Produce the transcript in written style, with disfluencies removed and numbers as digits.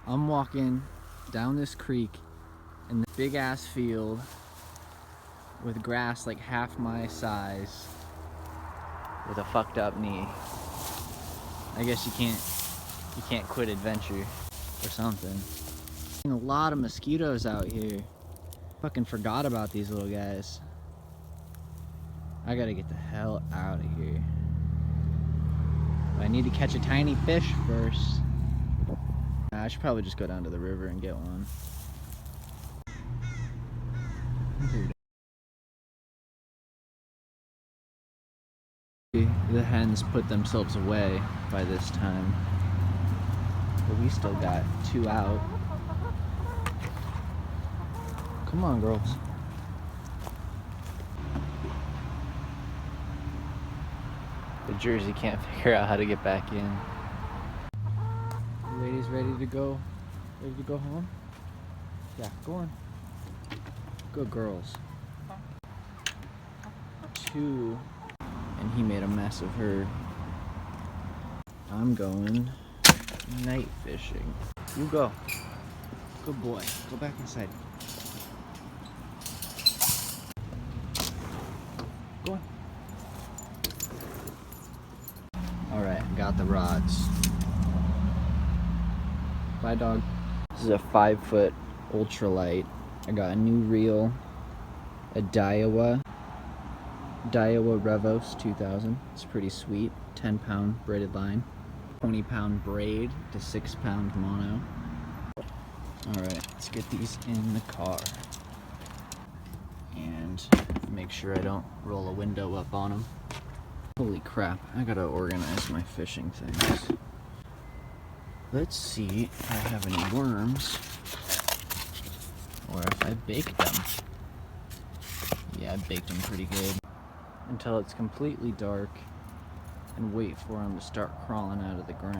I'm walking down this creek in the big ass field with grass like half my size with a fucked up knee. I guess you can't quit adventure or something. A lot of mosquitoes out here. Fucking forgot about these little guys. I gotta get the hell out of here. I need to catch a tiny fish first. I should probably just go down to the river and get one. The hens put themselves away by this time, but we still got 2 out. Come on, girls. The Jersey can't figure out how to get back in. Ladies ready to go? Ready to go home? Yeah, go on. Good girls. 2, and he made a mess of her. I'm going night fishing. You go. Good boy. Go back inside. Go on. Alright, got the rods. Bye, dog. This is a 5-foot ultralight. I got a new reel, a Daiwa Revos 2000. It's pretty sweet. 10-pound braided line, 20-pound braid to 6-pound mono. Alright, let's get these in the car and make sure I don't roll a window up on them. Holy crap, I gotta organize my fishing things. Let's see if I have any worms or if I baked them. Yeah, I baked them pretty good. Until it's completely dark and wait for them to start crawling out of the ground.